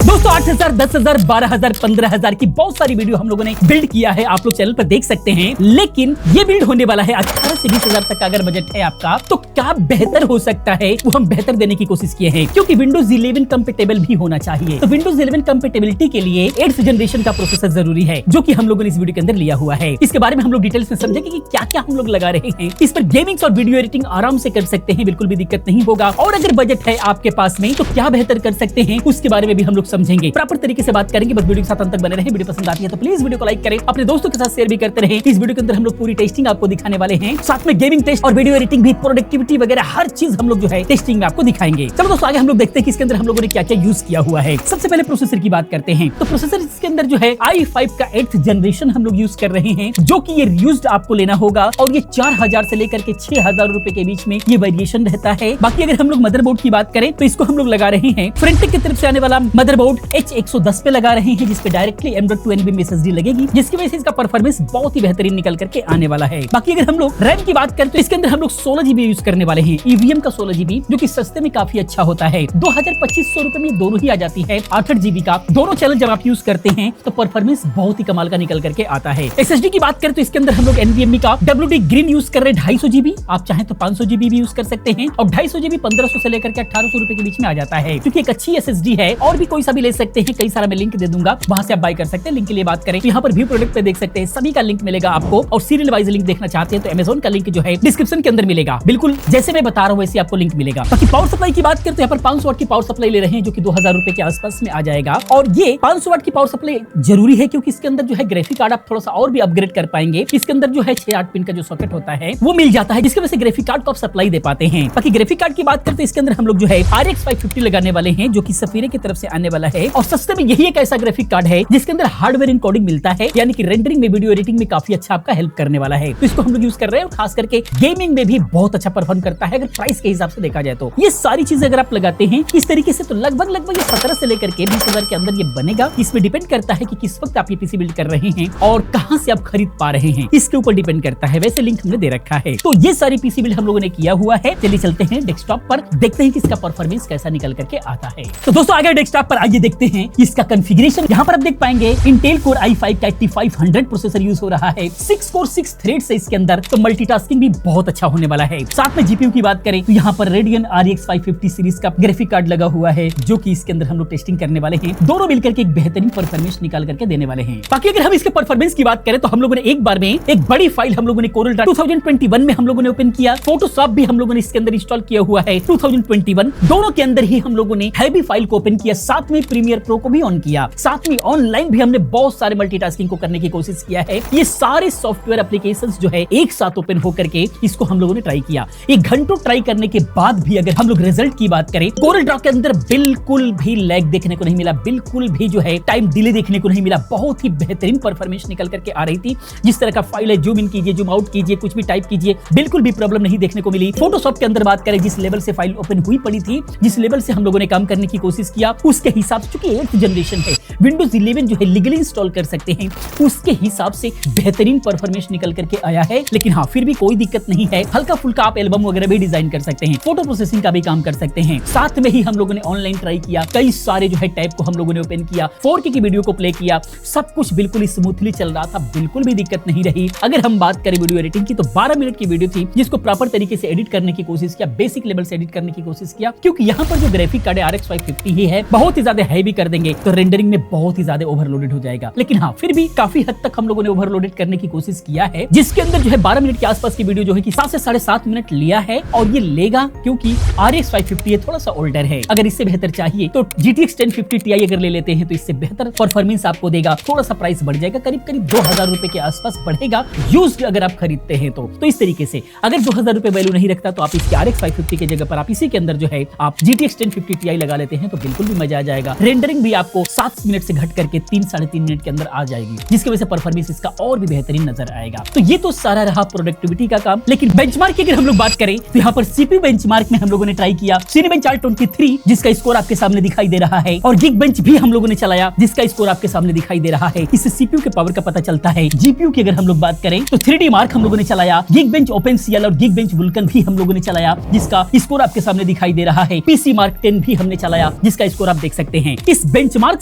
दोस्तों 8,000, 10,000, 12,000, 15,000 की बहुत सारी वीडियो हम लोगों ने बिल्ड किया है, आप लोग चैनल पर देख सकते हैं। लेकिन ये बिल्ड होने वाला है 18 से 20,000 तक का अगर बजट है आपका, तो क्या बेहतर हो सकता है वो हम बेहतर देने की कोशिश किए हैं, क्योंकि विंडोज 11 कंपेटेबल भी होना चाहिए। तो विंडोज 11 कंपेटेबिलिटी के लिए 8th जनरेशन का प्रोसेसर जरूरी है, जो कि हम लोगों ने इस वीडियो के अंदर लिया हुआ है। इसके बारे में हम लोग डिटेल्स में समझेंगे कि क्या क्या हम लोग लगा रहे हैं। इस पर गेमिंग और वीडियो एडिटिंग आराम से कर सकते हैं, बिल्कुल भी दिक्कत नहीं होगा। और अगर बजट है आपके पास में तो क्या बेहतर कर सकते हैं, उसके बारे में भी हम लोग समझेंगे, प्रॉपर तरीके से बात करेंगे। बस वीडियो के साथ अंत तक बने रहें। वीडियो पसंद आती है तो प्लीज वीडियो को लाइक करें, अपने दोस्तों के साथ शेयर भी करते रहें। इस वीडियो के अंदर हम लोग पूरी टेस्टिंग आपको दिखाने वाले हैं, साथ में गेमिंग टेस्ट और वीडियो एडिटिंग भी, प्रोडक्टिविटी वगैरह हर चीज हम लोग जो है टेस्टिंग में आपको दिखाएंगे। चलो दोस्तों आगे हम लोग देखते हैं कि इसके अंदर हम लोगों ने क्या क्या यूज किया हुआ है। सबसे पहले प्रोसेसर की बात करते हैं। तो प्रोसेसर इसके अंदर जो है i5 का 8th जनरेशन हम लोग यूज कर रहे हैं, जो कि ये यूज्ड आपको लेना होगा। और ये 4,000 से लेकर के 6,000 रुपए के बीच में ये वेरिएशन रहता है। बाकी अगर हम लोग मदरबोर्ड की बात करें तो इसको हम लोग लगा रहे हैं फ्रंटिक की तरफ से आने वाला मदरबोर्ड H110 पे लगा रहे हैं, जिसपे डायरेक्टली M.2 NVMe SSD लगेगी, जिसकी वजह से इसका परफॉर्मेंस बहुत ही बेहतरीन निकल करके आने वाला है। बाकी अगर हम लोग रैम की बात करें तो इसके अंदर हम लोग 16 GB यूज करने वाले हैं, EVM का 16 GB, जो कि सस्ते में काफी अच्छा होता है। 2,2500 रुपए में दोनों ही आ जाती है। 68 GB का दोनों चैनल जब आप यूज करते हैं तो परफॉर्मेंस बहुत ही कमाल का निकल करके आता है। SSD की बात करें तो इसके अंदर हम लोग NVMe का WD Green यूज कर रहे हैं 250 GB, आप चाहें तो 500 GB भी यूज कर सकते हैं। और 250 GB 1500 से लेकर के 1800 रुपए के बीच में आ जाता है, क्योंकि एक अच्छी SSD है। और भी कोई सा भी ले सकते हैं, कई सारा मैं लिंक दे दूंगा, वहां से आप बाय कर सकते हैं। लिंक के लिए बात करें तो यहाँ पर व्यू प्रोडक्ट पे देख सकते हैं, सभी का लिंक मिलेगा आपको। और सीरियल वाइज लिंक देखना चाहते हैं तो Amazon का लिंक जो है डिस्क्रिप्शन के अंदर मिलेगा, बिल्कुल जैसे मैं बता रहा हूँ वैसे आपको लिंक मिलेगा। बाकी पावर सप्लाई की बात करें तो यहाँ पर 500 वाट की पावर सप्लाई ले रहे हैं, जो कि 2,000 रुपए के आसपास में आ जाएगा। और ये 500 वाट की पावर सप्लाई जरूरी है, क्योंकि इसके अंदर जो है ग्राफिक कार्ड आप थोड़ा सा और भी अपग्रेड कर पाएंगे। इसके अंदर जो है 6-8 पिन का जो सॉकेट होता है वो मिल जाता है, जिसकी वजह से ग्राफिक कार्ड को आप सप्लाई दे पाते हैं। बाकी ग्राफिक कार्ड की बात करते हैं, इसके अंदर हम लोग जो है RX 550 लगाने वाले हैं, जो कि सफीरे की तरफ से आने वाला है। और सस्ते में यही एक ऐसा ग्राफिक कार्ड है जिसके अंदर हार्डवेयर एनकोडिंग मिलता है, यानी कि रेंडरिंग में, वीडियो एडिटिंग में काफी अच्छा आपका हेल्प करने वाला है। तो इसको हम लोग यूज कर रहे हैं, और खास करके गेमिंग में भी बहुत अच्छा परफॉर्म करता है, अगर प्राइस के हिसाब से देखा जाए तो। ये सारी चीजें अगर आप लगाते हैं इस तरीके से तो लगभग ये 17 से लेकर के 20,000 के अंदर ये बनेगा। इसमें डिपेंड करता है कि किस वक्त आप ये पीसी बिल्ड कर रहे हैं और कहां से आप खरीद पा रहे हैं, इसके ऊपर डिपेंड करता है। वैसे लिंक हमने दे रखा है। तो ये सारी पीसी बिल्ड हम लोगों ने किया हुआ है। चलिए चलते हैं डेस्कटॉप पर, देखते हैं कि इसका परफॉर्मेंस कैसा निकल करके आता है। तो दोस्तों आगे डेस्कटॉप पर आइए देखते हैं इसका कॉन्फ़िगरेशन। यहाँ पर आप देख पाएंगे Intel Core i5 का 8500 प्रोसेसर यूज हो रहा है, 6 कोर 6 थ्रेड से इसके अंदर, तो मल्टीटास्किंग भी बहुत अच्छा होने वाला है। साथ में जीपीयू की बात करें तो यहाँ पर Radeon RX 550 सीरीज का ग्राफिक कार्ड लगा हुआ है, जो कि इसके अंदर हम लोग टेस्टिंग करने वाले हैं। दोनों मिलकर के एक बेहतरीन परफॉर्मेंस निकाल करके देने वाले हैं। बाकी अगर हम इसके परफॉर्मेंस की बात करें तो हम लोगों ने एक बार में एक बड़ी फाइल हम लोगों ने Corel Draw 2021 में हम लोगों ने ओपन किया, फोटोशॉप भी हम लोगों ने इसके अंदर इंस्टॉल किया हुआ है 2021, दोनों के अंदर ही हम लोगों ने हैवी फाइल को ओपन किया, साथ में प्रीमियर प्रो को भी ऑन किया, साथ में ऑनलाइन भी हमने बहुत सारे मल्टीटास्किंग को करने की कोशिश किया है। ये सारे सॉफ्टवेयर एप्लीकेशंस जो है एक साथ ओपन होकर के इसको हम लोगों ने ट्राई किया। एक घंटों ट्राई करने के बाद भी अगर हम लोग रिजल्ट की बात करें, Corel Draw के अंदर बिल्कुल भी लैग देखने को नहीं मिला, बिल्कुल भी जो है टाइम डिले देखने को नहीं मिला। बहुत ही बेहतरीन परफॉर्मेंस निकल करके आ रही थी। जिस तरह का फाइल है, जूम इन कीजिए, जूम आउट कीजिए, कुछ भी टाइप कीजिए, बिल्कुल भी प्रॉब्लम नहीं देखने को मिली। फोटोशॉप के अंदर बात करें, जिस लेवल से फाइल ओपन हुई पड़ी थी, जिस लेवल से हम लोगों ने काम करने की कोशिश किया, उसके हिसाब से, चूंकि 8th जनरेशन है, विंडोज 11 जो है लीगली इंस्टॉल कर सकते हैं, उसके हिसाब से बेहतरीन परफॉर्मेंस निकल करके आया है। लेकिन हाँ, फिर भी कोई दिक्कत नहीं है, हल्का फुल्का आप एल्बम वगैरह भी डिजाइन कर सकते हैं, फोटो प्रोसेसिंग का भी काम कर सकते हैं। साथ में ही हम लोगों ने ऑनलाइन ट्राई किया, कई सारे जो है टैब को हम लोगों ने ओपन किया, 4K की वीडियो को प्ले किया, सब कुछ बिल्कुल स्मूथली चल रहा था, बिल्कुल भी दिक्कत नहीं रही। अगर हम बात करें वीडियो एडिटिंग की तो 12 मिनट की वीडियो थी, जिसको प्रॉपर तरीके से एडिट करने की कोशिश किया, बेसिक लेवल से एडिट करने की कोशिश किया, क्योंकि यहाँ पर जो ग्राफिक कार्ड है RX 550 ही है, बहुत ही ज्यादा हैवी कर देंगे तो रेंडरिंग में बहुत ही ज्यादा ओवरलोडेड हो जाएगा। लेकिन हाँ, फिर भी काफी हद तक हम लोगों ने ओवरलोडेड करने की कोशिश किया है, जिसके अंदर जो है 12 मिनट के आसपास की वीडियो जो है कि 7 से 7.5 मिनट लिया है। और ये लेगा क्योंकि RX 550 थोड़ा सा ओल्डर है। अगर इससे बेहतर चाहिए तो GTX 1050 Ti अगर ले लेते हैं तो इससे बेहतर परफॉर्मेंस आपको देगा। थोड़ा सा प्राइस बढ़ जाएगा, करीब 2,000 रुपए के आसपास बढ़ेगा यूज्ड अगर आप खरीदते हैं तो इस तरीके से अगर 2,000 रुपए वैल्यू नहीं रखता तो आप इसके RX 550 के जगह पर आप इसी के अंदर जो है आप GTX 1050 Ti लगा लेते हैं तो बिल्कुल भी मजा आ जाएगा। रेंडरिंग भी आपको 7 मिनट से घट करके 3-3.5 मिनट के अंदर आ जाएगी, जिसकी वजह से परफॉर्मेंस इसका और भी बेहतरीन नजर आएगा। तो ये तो सारा रहा प्रोडक्टिविटी का काम। लेकिन बेंचमार्क की अगर हम लोग बात करें तो यहाँ पर CPU बेंचमार्क में हम लोगों ने ट्राई किया Cinebench R23, जिसका स्कोर आपके सामने दिखाई दे रहा है, और Geekbench भी हम लोगों ने चलाया, जिसका स्कोर आपके सामने दिखाई दे रहा है। इससे CPU के पावर का पता चलता है। GPU की अगर हम लोग बात करें तो 3D Mark हम लोगों ने चलाया, Geekbench OpenCL और Geekbench Vulkan भी हम लोगों ने चलाया, जिसका स्कोर आपके सामने दिखाई दे रहा है। PC Mark 10 भी हमने चलाया, जिसका स्कोर आप देख सकते सकते हैं। इस बेंचमार्क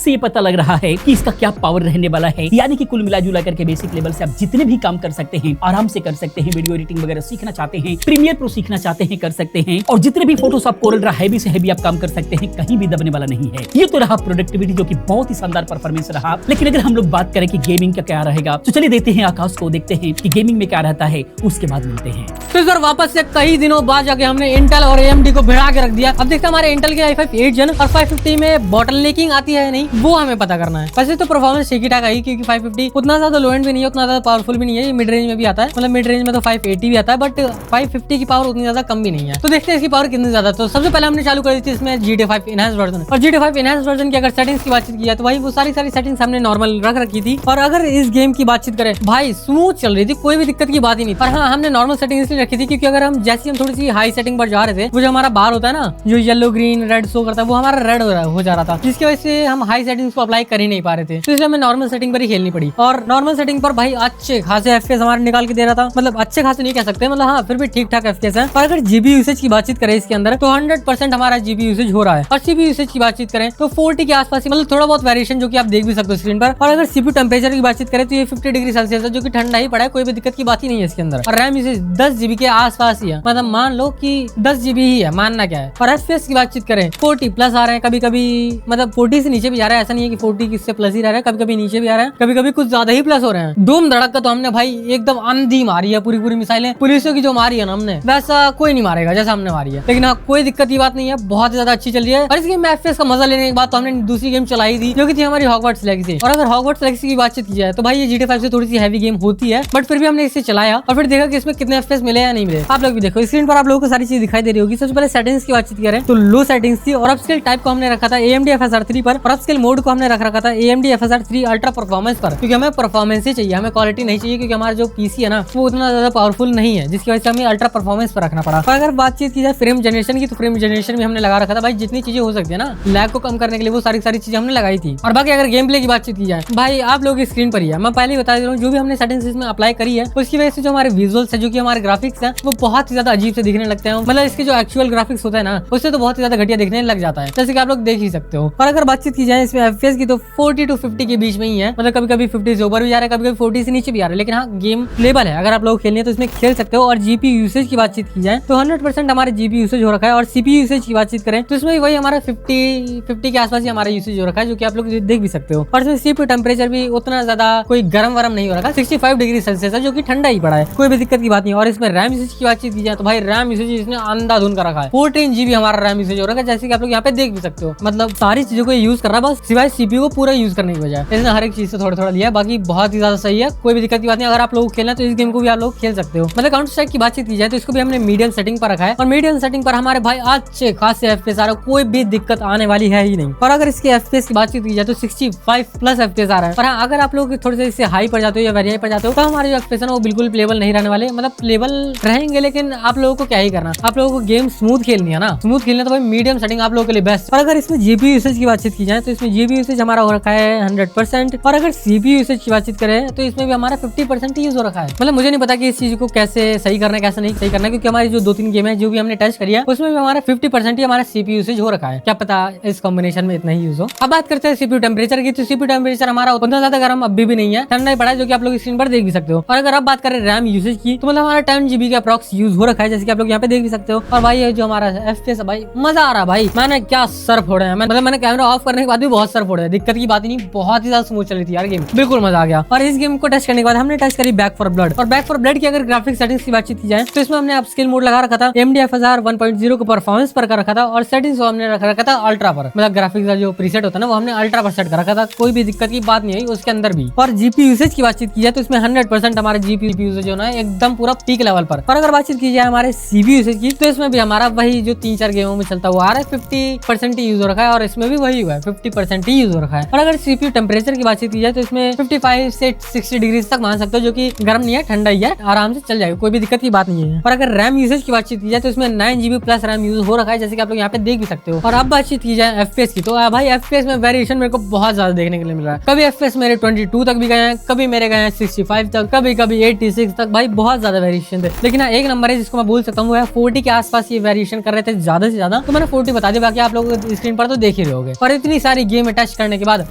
से ये पता लग रहा है कि इसका क्या पावर रहने वाला है, यानी कि कुल मिला जुला करके बेसिक लेवल से आप जितने भी काम कर सकते हैं आराम से कर सकते हैं। वीडियो एडिटिंग वगैरह सीखना चाहते हैं, प्रीमियर प्रो सीखना चाहते हैं, कर सकते हैं। और जितने भी फोटोशॉप कोरल ड्रा हैवी से हैवी आप काम कर सकते हैं, कहीं भी दबने वाला नहीं है। ये तो रहा प्रोडक्टिविटी जो कि बहुत ही शानदार परफॉर्मेंस रहा। लेकिन अगर हम लोग बात करें कि गेमिंग का क्या रहेगा, तो चलिए देते हैं आकाश को, देखते हैं कि गेमिंग में क्या रहता है, उसके बाद मिलते हैं। तो सर वापस से कई दिनों बाद जाके हमने इंटेल और AMD को भिड़ा के रख दिया। अब देखते हैं हमारे इंटेल के i5 8 जन और 550 में बॉटलनेकिंग आती है नहीं, वो हमें पता करना है। वैसे तो परफॉर्मेंस ठीक ही ठाक आई, क्योंकि 550 उतना ज्यादा लो एंड भी नहीं है, उतना ज्यादा पावरफुल भी नहीं है। ये मिड रेंज में भी आता है, मतलब मिड रेंज में तो 580 भी आता है, बट 550 की पावर उतनी ज्यादा कम भी नहीं है। तो देखते हैं इसकी पावर कितनी ज्यादा। तो सबसे पहले हमने चालू कर दी थी इसमें GTA 5 इनहैंस वर्जन। और GTA 5 इनहैंस वर्जन की अगर सेटिंग्स की बातचीत की जाए तो भाई वो सारी सेटिंग्स हमने नॉर्मल रख रखी थी। और अगर इस गेम की बातचीत करें भाई स्मूथ चल रही थी, कोई भी दिक्कत की बात ही नहीं। पर हाँ, हमने नॉर्मल सेटिंग इसलिए रखी थी क्योंकि अगर हम जैसे हम थोड़ी सी हाई सेटिंग पर जा रहे थे, वो जो हमारा बार होता है ना, जो येलो ग्रीन रेड शो करता है, वो हमारा रेड हो जा रहा था, जिसकी वजह से हम हाई सेटिंग्स को अप्लाई कर ही नहीं पा रहे थे। तो इसलिए हमें नॉर्मल सेटिंग पर ही खेलनी पड़ी। और नॉर्मल सेटिंग पर भाई अच्छे खासे FPS हमारे निकाल के दे रहा था। मतलब अच्छे खासे नहीं कह सकते, मतलब हाँ फिर भी ठीक ठाक FPS है। और अगर GB यूसेज की बातचीत करें इसके अंदर, तो 100% हमारा GB यूसेज हो रहा है। और CPU यूसेज की बातचीत करें तो 40 के आसपास ही, मतलब थोड़ा बहुत वेरिएशन जो कि आप देख भी सकते हो स्क्रीन पर। और अगर CPU टेम्परेचर की बातचीत करें तो ये 50 डिग्री सेल्सियस है, जो कि ठंडा ही पड़ा है, कोई भी दिक्कत की बात ही नहीं है इसके अंदर। और रैम यूसेज 10 GB के आसपास ही है, मतलब मान लो कि 10 GB ही है, मानना क्या है। और FPS की बातचीत करें 40 प्लस आ रहे हैं, कभी कभी मतलब 40 से नीचे भी जा रहा है, ऐसा नहीं है कि 40 किससे प्लस ही रह रहा है, कभी कभी नीचे भी आ रहा है, कभी कभी कुछ ज्यादा ही प्लस हो रहे हैं। धूम धड़क का तो हमने भाई एकदम आंधी मारी है, पूरी मिसाइलें पुलिसों की जो मारी है ना हमने, वैसा कोई नहीं मारेगा जैसा हमने मारी है। लेकिन हाँ कोई दिक्कत की बात नहीं है, बहुत ज्यादा अच्छी चल रही है। और इस गेम में FPS का मजा लेने के बाद तो हमने दूसरी गेम चलाई थी, जो कि थी हमारी हॉगवर्ट्स लेगेसी। और अगर हॉगवर्ट्स लेगेसी की बातचीत की जाए तो भाई ये GTA 5 से थोड़ी सी हैवी गेम होती है, बट फिर भी हमने इसे चलाया और फिर देखा कि इसमें कितने FPS मिले या नहीं मिले। आप लोग भी देखो स्क्रीन पर, आप लोगों को सारी चीज दिखाई दे रही होगी। सबसे पहले सेटिंग्स की बातचीत करें तो लो सेटिंग्स थी, और अपस्केल टाइप को हमने रखा था AMD FSR 3 पर, और अपस्केल मोड को हमने रखा था AMD FSR 3 अल्ट्रा परफॉर्मेंस पर, क्योंकि हमें परफॉर्मेंस ही चाहिए, हमें क्वालिटी नहीं चाहिए, क्योंकि हमारा जो PC है ना वो उतना ज्यादा पावरफुल नहीं है, जिसकी वजह से हमें अल्ट्रा परफॉर्मेंस पर रखना पड़ा। और अगर बातचीत की जाए फ्रेम जनरेशन की, तो फ्रेम जनरेशन भी हमने लगा रखा था भाई, जितनी चीजें हो सकती है ना लैग को कम करने के लिए, वो सारी चीजें हमने लगाई थी। और बाकी अगर गेम प्ले की बातचीत की जाए भाई, आप लोगों की स्क्रीन पर ही है, मैं पहले ही बता दे रहा हूँ, जो भी हमने सेटिंग्स इसमें अप्लाई करी है उसकी वजह से जो हमारे विजुअल्स है, जो कि हमारे ग्राफिक्स है, वो बहुत ही ज्यादा अजीब से दिखने लगते हैं। मतलब इसके जो एक्चुअल ग्राफिक्स होता है ना, उससे तो बहुत ही ज्यादा घटिया दिखने लग जाता है, जैसे कि आप लोग देख ही सकते हो। और अगर बातचीत की जाए इसमें FPS की, तो 40 to 50 के बीच में ही है, मतलब कभी कभी 50 से ऊपर भी जा रहा है, कभी कभी 40 से नीचे भी आ रहा है। लेकिन हाँ गेम प्लेबल है, अगर आप लोग खेलने तो इसमें खेल सकते हो। और GPU यूसेज की बातचीत की जाए तो 100% हमारे GPU यूसेज हो रखा है। और CPU यूसेज की बातचीत करें तो इसमें वही हमारा 50 के आसपास ही हमारा यूसेज हो रखा है, जो कि आप लोग देख भी सकते हो। और इसमें CPU टेम्परेचर भी उतना ज्यादा कोई गर्म वरम नहीं हो रखा, 65 डिग्री सेल्सियस है, जो कि ठंडा ही पड़ा है, कोई भी दिक्कत की बात नहीं। और इसमें रैम यूसेज की बातचीत की जाए तो भाई रैम यूसेज इसने अंधाधुन का रखा है, 14 GB हमारा रैम यूसेज हो रखा है, जैसे कि आप लोग यहाँ पे देख भी सकते हो। मतलब सारी चीजों को यूज कर रहा है, बस सिवाय CPU को पूरा यूज करने की बजाय इसने हर एक चीज से थोड़ा थोड़ा लिया है। बाकी बहुत ही ज्यादा सही है, कोई भी दिक्कत की बात नहीं। अगर आप लोग खेलना तो इस गेम को भी आप लोग खेल सकते हो। मतलब काउंटर स्ट्राइक की बातचीत की जाए तो इसको भी हमने मीडियम सेटिंग पर रखा है, और मीडियम सेटिंग पर हमारे भाई अच्छे खासे FPS आ रहे, कोई भी दिक्कत आने वाली है ही नहीं। और अगर इसके FPS की बातचीत की जाए तो 65 प्लस FPS आ रहा है। और हाँ, अगर आप लोग थोड़े से इससे हाई पर जाते हो या वेरी हाई पर जाते हो, तो हमारे जो FPS है वो बिल्कुल प्लेबल नहीं रहने वाले, मतलब प्लेबल रहेंगे, लेकिन आप लोगों को क्या ही करना, आप लोगों को गेम स्मूथ खेलनी है ना, स्मूथ खेलना तो भाई मीडियम सेटिंग आप लोगों के लिए बेस्ट। और अगर इसमें GPU यूसेज की बातचीत की जाए तो इसमें GPU यूसेज हमारा हो रखा है 100%। और अगर CPU यूसेज की बातचीत करें तो इसमें भी हमारा 50% यूज हो रखा है। मतलब मुझे नहीं पता कि इस चीज को कैसे सही करना है, कैसे नहीं सही करना है, क्योंकि हमारी जो 2-3 गेम है जो भी हमने टच करी है उसमें भी हमारा 50% ही हमारा CPU यूसेज हो रखा है। क्या पता इस कॉम्बिनेशन में इतना ही यूज हो। अब बात करते हैं CPU टेम्परेचर की, तो CPU टेम्परेचर हमारा उतना ज्यादा गर्म अभी भी नहीं है, ठंडा ही पड़ा है, जो कि आप लोग स्क्रीन पर देख भी सकते हो। और अगर आप बात करें रैम यूसेज की, तो मतलब हमारा 10 GB का अप्रॉक्स यूज हो रखा है, जैसे कि आप लोग यहाँ पे देख भी सकते हो। और भाई ये जो हमारा FPS है भाई, मजा आ रहा है भाई, मैंने क्या सर फोड़े हैं, मतलब मैंने कैमरा ऑफ करने के बाद भी बहुत सर फोड़े, दिक्कत की बात ही नहीं, बहुत ही ज्यादा स्मूथ चल रही थी यार गेम, बिल्कुल मजा आ गया। और इस गेम को टेस्ट करने के बाद हमने टेस्ट करी बैक फॉर ब्लड। और बैक फॉर ब्लड की अगर ग्राफिक सेटिंग्स की बातचीत की जाए तो इसमें हमने अपस्केल मोड लगा रखा था, AMD FSR 1.0 को परफॉर्मेंस पर कर रखा था, और सेटिंग्स हमने रखा था अल्ट्रा पर, मतलब ग्राफिक्स का जो प्रीसेट होता है ना वो हमने अल्ट्रा पर सेट कर रखा था, कोई भी दिक्कत की बात नहीं आई उसके अंदर भी। और GPU यूसेज की बातचीत की जाए तो इसमें 100% हमारे GPU यूसेज होना है एकदम पूरा पीक लेवल पर। और अगर बातचीत की जाए हमारे CPU यूसेज की, तो इसमें भी हमारा वही जो 3-4 गेमों में चलता हुआ आ रहा है, 50% ही यूज हो रखा है, और इसमें भी वही हुआ है 50% ही यूज हो रखा है। और अगर CPU टेम्परेचर की बातचीत की जाए तो इसमें 55 से 60 डिग्री तक मान सकते हो, जो कि गर्म नहीं है, ठंडा ही है, आराम से चल जाएगा, कोई भी दिक्कत की बात नहीं है। और अगर रैम यूसेज की बातचीत की जाए तो इसमें 9 GB प्लस रैम यूज हो रखा है, जैसे कि आप लोग यहाँ पे देख भी सकते हो। और अब बातचीत की जाए FPS की, तो भाई FPS में वेरिएशन मेरे को बहुत ज्यादा देखने के लिए मिल रहा है। कभी FPS मेरे 22 तक भी गए हैं, कभी मेरे गए हैं 65 तक, कभी 86 तक, भाई बहुत ज्यादा वेरिएशन थे। लेकिन एक नंबर है जिसको मैं बोल सकता हूँ वो है 40 के आसपास ये वेरिएशन कर रहे थे ज्यादा से ज्यादा, तो मैंने 40 बता दिया, बाकी आप लोग स्क्रीन पर तो देख ही रहे रहे होगे। और इतनी सारी गेम टच करने के बाद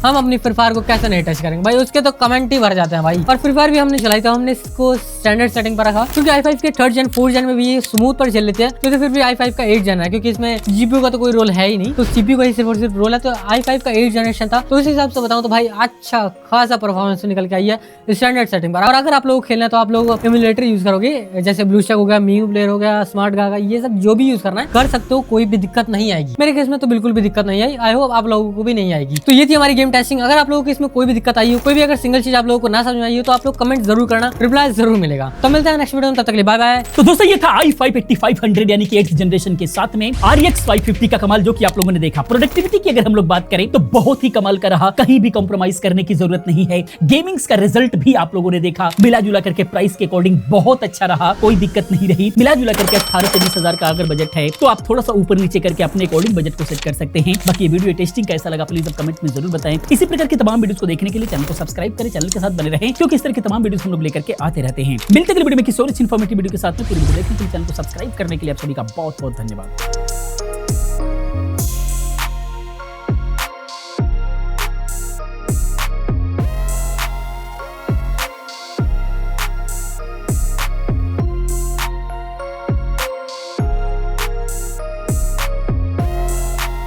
हम अपनी फ्री फायर को कैसे नहीं टच करेंगे भाई, उसके तो कमेंट ही भर जाते हैं भाई। और फ्री फायर भी हमने चलाई तो हमने इसको स्टैंडर्ड सेटिंग पर रखा, क्योंकि i5 के 3rd जेन 4th जेन में भी ये स्मूथ पर चल लेते हैं, क्योंकि फिर भी i5 का 8th जेन है, क्योंकि इसमें जीपीयू का तो कोई रोल है ही नहीं, तो सीपीयू का ही सिर्फ और सिर्फ रोल है। तो i5 का 8th जनरेशन था, तो इस हिसाब से बताऊं तो भाई अच्छा खासा परफॉर्मेंस निकल के आई है स्टैंडर्ड सेटिंग पर। और अगर आप लोग खेलना है तो आप लोग एमुलेटर यूज करोगे, जैसे ब्लूस्टैक हो गया, मीम प्लेयर हो गया, स्मार्ट गागा, ये सब जो भी यूज करना है कर सकते हो, कोई भी दिक्कत नहीं आएगी। मेरे केस में तो बिल्कुल भी दिक्कत नहीं आई, आई होप आप लोगों को भी नहीं आएगी। तो ये थी हमारी गेम टेस्टिंग। अगर आप लोगों को इसमें कोई भी दिक्कत आई हो, कोई भी अगर सिंगल चीज आप लोगों को ना समझ में आई हो, तो आप लोग कमेंट जरूर करना, रिप्लाई जरूर मिलेगा। तो मिलते हैं नेक्स्ट वीडियो में, तब तक के लिए बाय बाय। तो दोस्तों ये था i5 8500 यानी कि 8th जनरेशन के साथ में RX 550 का कमाल, जो कि आप लोगों ने देखा। प्रोडक्टिविटी की अगर हम लोग बात करें तो बहुत ही कमाल का रहा, कहीं भी कॉम्प्रोमाइज करने की जरूरत नहीं है। गेमिंग्स का रिजल्ट भी आप लोगों ने देखा, मिला जुला करके प्राइस के अकॉर्डिंग बहुत अच्छा रहा, कोई दिक्कत नहीं रही। मिला जुला करके 18 से 20 हजार का अगर बजट है तो आप थोड़ा सा ऊपर नीचे करके अपने अकॉर्डिंग बजट को सेट कर सकते हैं। बाकी ये वीडियो टेस्टिंग कैसा लगा प्लीज कमेंट में जरूर बताएं। इसी प्रकार की तमाम वीडियोस को देखने के लिए चैनल को सब्सक्राइब करें, चैनल के साथ बने रहें, क्योंकि इस तरह की तमाम वीडियोस हम लोग लेकर के आते रहते हैं। मिलते हैं अगली वीडियो में किसी और इन्फॉर्मेटिव वीडियो के साथ में। पूरी वीडियो देखने के लिए चैनल को सब्सक्राइब करने के लिए आप सभी का बहुत बहुत धन्यवाद।